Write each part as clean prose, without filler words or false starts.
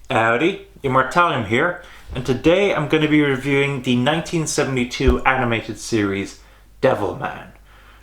Howdy, Immortalium here, and today I'm going to be reviewing the 1972 animated series Devilman.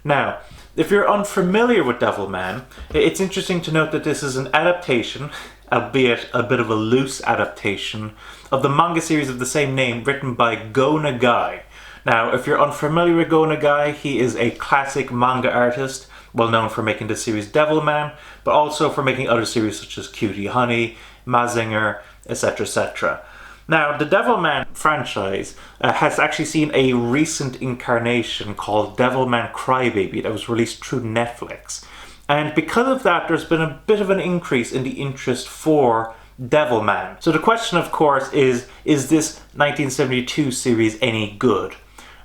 Now, if you're unfamiliar with Devilman, it's interesting to note that this is an adaptation, albeit a bit of a loose adaptation, of the manga series of the same name written by Go Nagai. Now, if you're unfamiliar with Go Nagai, he is a classic manga artist, well known for making the series Devilman, but also for making other series such as Cutie Honey, Mazinger, etc. etc. Now, the Devilman franchise has actually seen a recent incarnation called Devilman Crybaby that was released through Netflix. And because of that, there's been a bit of an increase in the interest for Devilman. So the question, of course, is this 1972 series any good?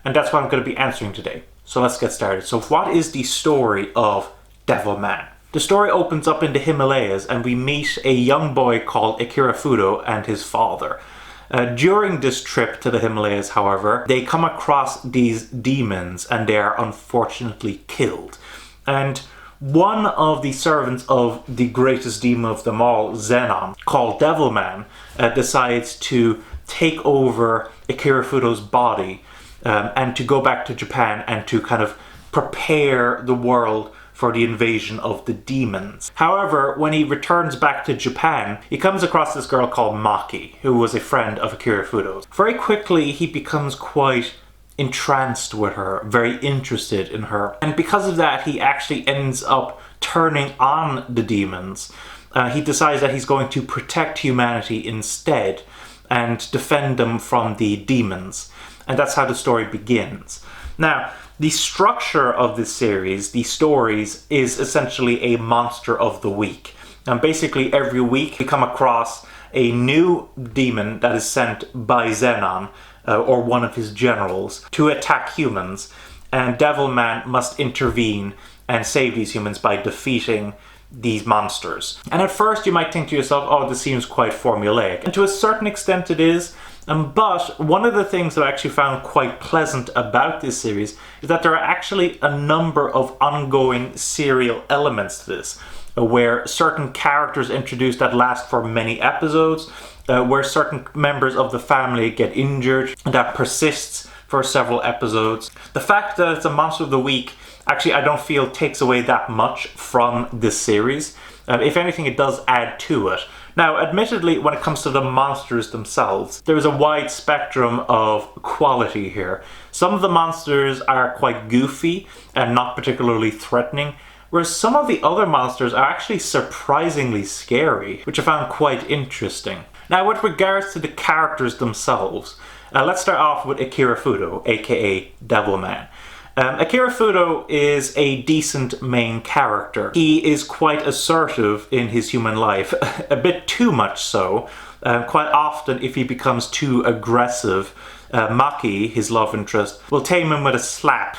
And that's what I'm going to be answering today. So let's get started. So what is the story of Devilman? The story opens up in the Himalayas and we meet a young boy called Akira Fudo and his father. During this trip to the Himalayas, however, they come across these demons and they are unfortunately killed. And one of the servants of the greatest demon of them all, Zenon, called Devilman, decides to take over Akira Fudo's body and to go back to Japan and to kind of prepare the world for the invasion of the demons. However, when he returns back to Japan, he comes across this girl called Maki, who was a friend of Akira Fudo's. Very quickly, he becomes quite entranced with her, very interested in her. And because of that, he actually ends up turning on the demons. He decides that he's going to protect humanity instead and defend them from the demons. And that's how the story begins. Now, the structure of this series, the stories, is essentially a monster of the week. And basically every week we come across a new demon that is sent by Zenon, or one of his generals, to attack humans. And Devilman must intervene and save these humans by defeating these monsters. And at first you might think to yourself, oh, this seems quite formulaic. And to a certain extent it is. But one of the things that I actually found quite pleasant about this series is that there are actually a number of ongoing serial elements to this, where certain characters introduced that last for many episodes, where certain members of the family get injured, and that persists for several episodes. The fact that it's a monster of the week, actually I don't feel takes away that much from this series. If anything, it does add to it. Now, admittedly, when it comes to the monsters themselves, there is a wide spectrum of quality here. Some of the monsters are quite goofy and not particularly threatening, whereas some of the other monsters are actually surprisingly scary, which I found quite interesting. Now, with regards to the characters themselves, let's start off with Akira Fudo, aka Devilman. Akira Fudo is a decent main character. He is quite assertive in his human life, a bit too much so. Quite often, if he becomes too aggressive, Maki, his love interest, will tame him with a slap,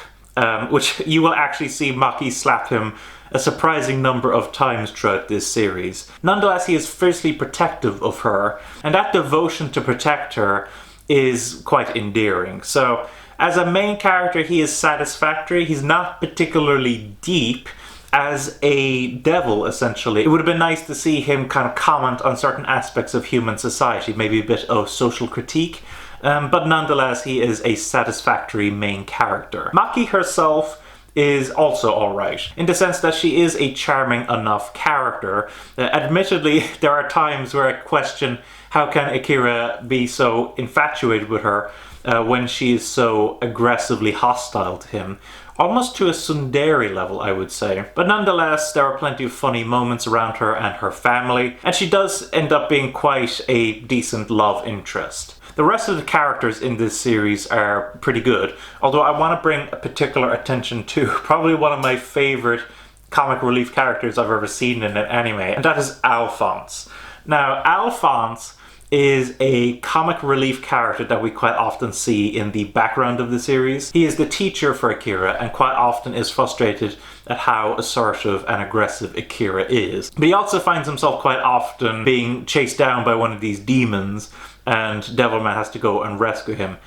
which you will actually see Maki slap him a surprising number of times throughout this series. Nonetheless, he is fiercely protective of her, and that devotion to protect her is quite endearing. So, as a main character, he is satisfactory. He's not particularly deep as a devil, essentially. It would have been nice to see him kind of comment on certain aspects of human society, maybe a bit of social critique, but nonetheless, he is a satisfactory main character. Maki herself is also alright, in the sense that she is a charming enough character. Admittedly, there are times where I question how can Akira be so infatuated with her when she is so aggressively hostile to him. Almost to a tsundere level, I would say. But nonetheless, there are plenty of funny moments around her and her family, and she does end up being quite a decent love interest. The rest of the characters in this series are pretty good, although I want to bring a particular attention to probably one of my favorite comic relief characters I've ever seen in an anime, and that is Alphonse. Now, Alphonse is a comic relief character that we quite often see in the background of the series. He is the teacher for Akira and quite often is frustrated at how assertive and aggressive Akira is. But he also finds himself quite often being chased down by one of these demons, and Devilman has to go and rescue him.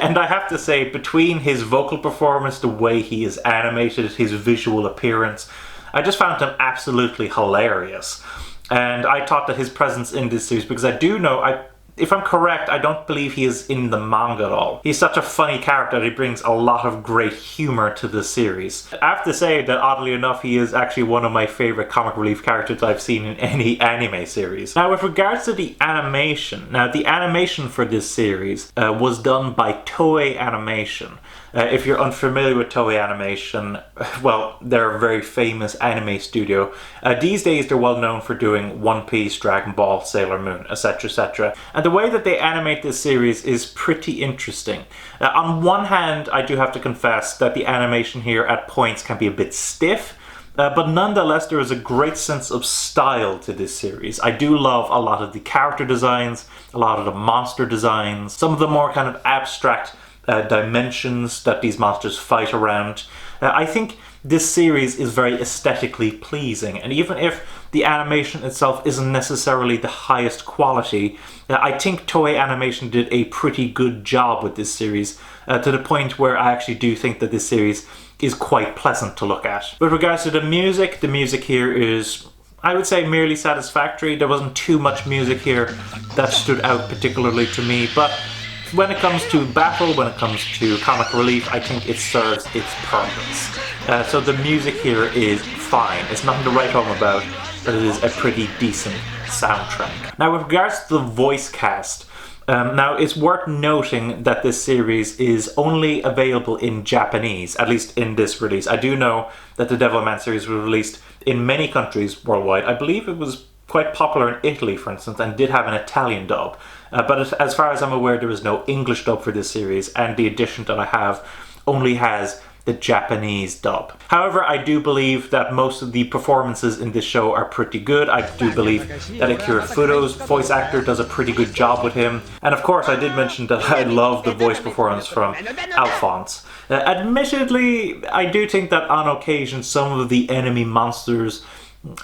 And I have to say, between his vocal performance, the way he is animated, his visual appearance, I just found him absolutely hilarious. And I thought that his presence in this series, because I do know, if I'm correct, I don't believe he is in the manga at all. He's such a funny character that he brings a lot of great humor to the series. I have to say that oddly enough, he is actually one of my favorite comic relief characters I've seen in any anime series. Now with regards to the animation, the animation for this series was done by Toei Animation. If you're unfamiliar with Toei Animation, well, they're a very famous anime studio. These days they're well known for doing One Piece, Dragon Ball, Sailor Moon, etc, etc. And the way that they animate this series is pretty interesting. On one hand, I do have to confess that the animation here at points can be a bit stiff, but nonetheless there is a great sense of style to this series. I do love a lot of the character designs, a lot of the monster designs, some of the more kind of abstract dimensions that these monsters fight around. I think this series is very aesthetically pleasing, and even if the animation itself isn't necessarily the highest quality, I think Toei Animation did a pretty good job with this series, to the point where I actually do think that this series is quite pleasant to look at. With regards to the music here is, I would say, merely satisfactory. There wasn't too much music here that stood out particularly to me, but when it comes to battle, when it comes to comic relief, I think it serves its purpose. So the music here is fine. It's nothing to write home about, but it is a pretty decent soundtrack. Now with regards to the voice cast, now it's worth noting that this series is only available in Japanese, at least in this release. I do know that the Devilman series was released in many countries worldwide. I believe it was quite popular in Italy, for instance, and did have an Italian dub. But as far as I'm aware, there is no English dub for this series, and the edition that I have only has the Japanese dub. However, I do believe that most of the performances in this show are pretty good. I do believe that Akira Fudo's voice actor does a pretty good job with him. And of course, I did mention that I love the voice performance from Alphonse. Admittedly, I do think that on occasion some of the enemy monsters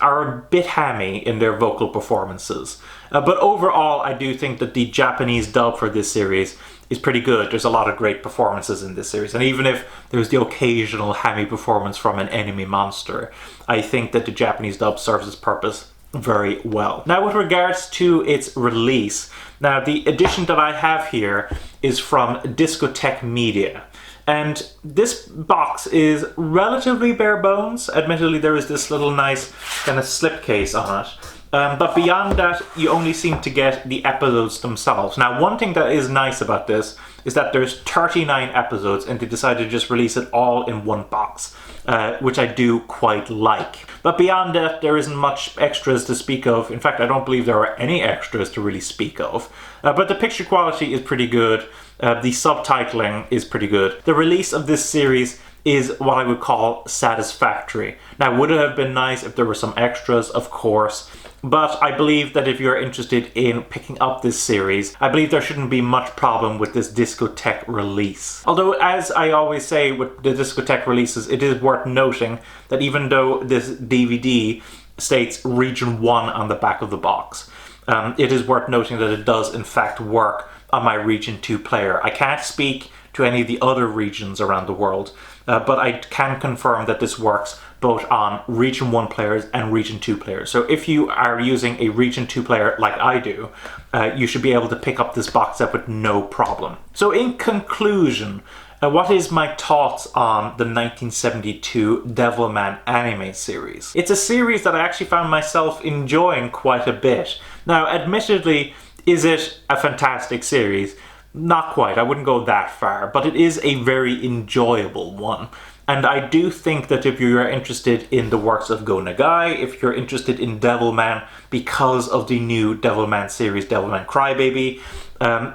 are a bit hammy in their vocal performances. But overall, I do think that the Japanese dub for this series is pretty good. There's a lot of great performances in this series, and even if there's the occasional hammy performance from an enemy monster, I think that the Japanese dub serves its purpose very well. Now with regards to its release, now the edition that I have here is from Discotheque Media. And this box is relatively bare bones. Admittedly, there is this little nice kind of slipcase on it. But beyond that, you only seem to get the episodes themselves. Now, one thing that is nice about this is that there's 39 episodes, and they decided to just release it all in one box, which I do quite like. But beyond that, there isn't much extras to speak of. In fact, I don't believe there are any extras to really speak of. But the picture quality is pretty good. The subtitling is pretty good. The release of this series is what I would call satisfactory. Now, would it have been nice if there were some extras? Of course. But I believe that if you're interested in picking up this series, I believe there shouldn't be much problem with this Discotheque release. Although, as I always say with the Discotheque releases, it is worth noting that even though this DVD states Region 1 on the back of the box, it is worth noting that it does in fact work on my Region 2 player. I can't speak to any of the other regions around the world, but I can confirm that this works both on Region 1 players and Region 2 players. So if you are using a Region 2 player like I do, you should be able to pick up this box set with no problem. So in conclusion, what is my thoughts on the 1972 Devilman anime series? It's a series that I actually found myself enjoying quite a bit. Now, admittedly, is it a fantastic series? Not quite, I wouldn't go that far, but it is a very enjoyable one. And I do think that if you are interested in the works of Go Nagai, if you're interested in Devilman because of the new Devilman series, Devilman Crybaby,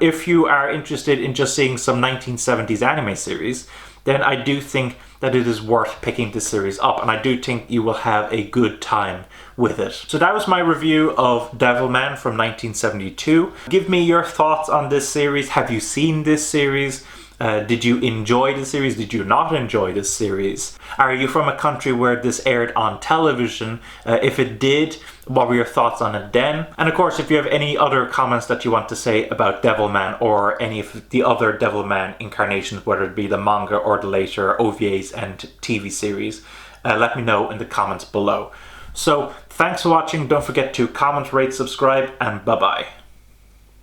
if you are interested in just seeing some 1970s anime series, then I do think that it is worth picking this series up, and I do think you will have a good time with it. So that was my review of Devilman from 1972. Give me your thoughts on this series. Have you seen this series? Did you enjoy the series? Did you not enjoy this series? Are you from a country where this aired on television? If it did, what were your thoughts on it then? And of course, if you have any other comments that you want to say about Devilman or any of the other Devilman incarnations, whether it be the manga or the later OVAs and TV series, let me know in the comments below. So thanks for watching. Don't forget to comment, rate, subscribe, and bye bye.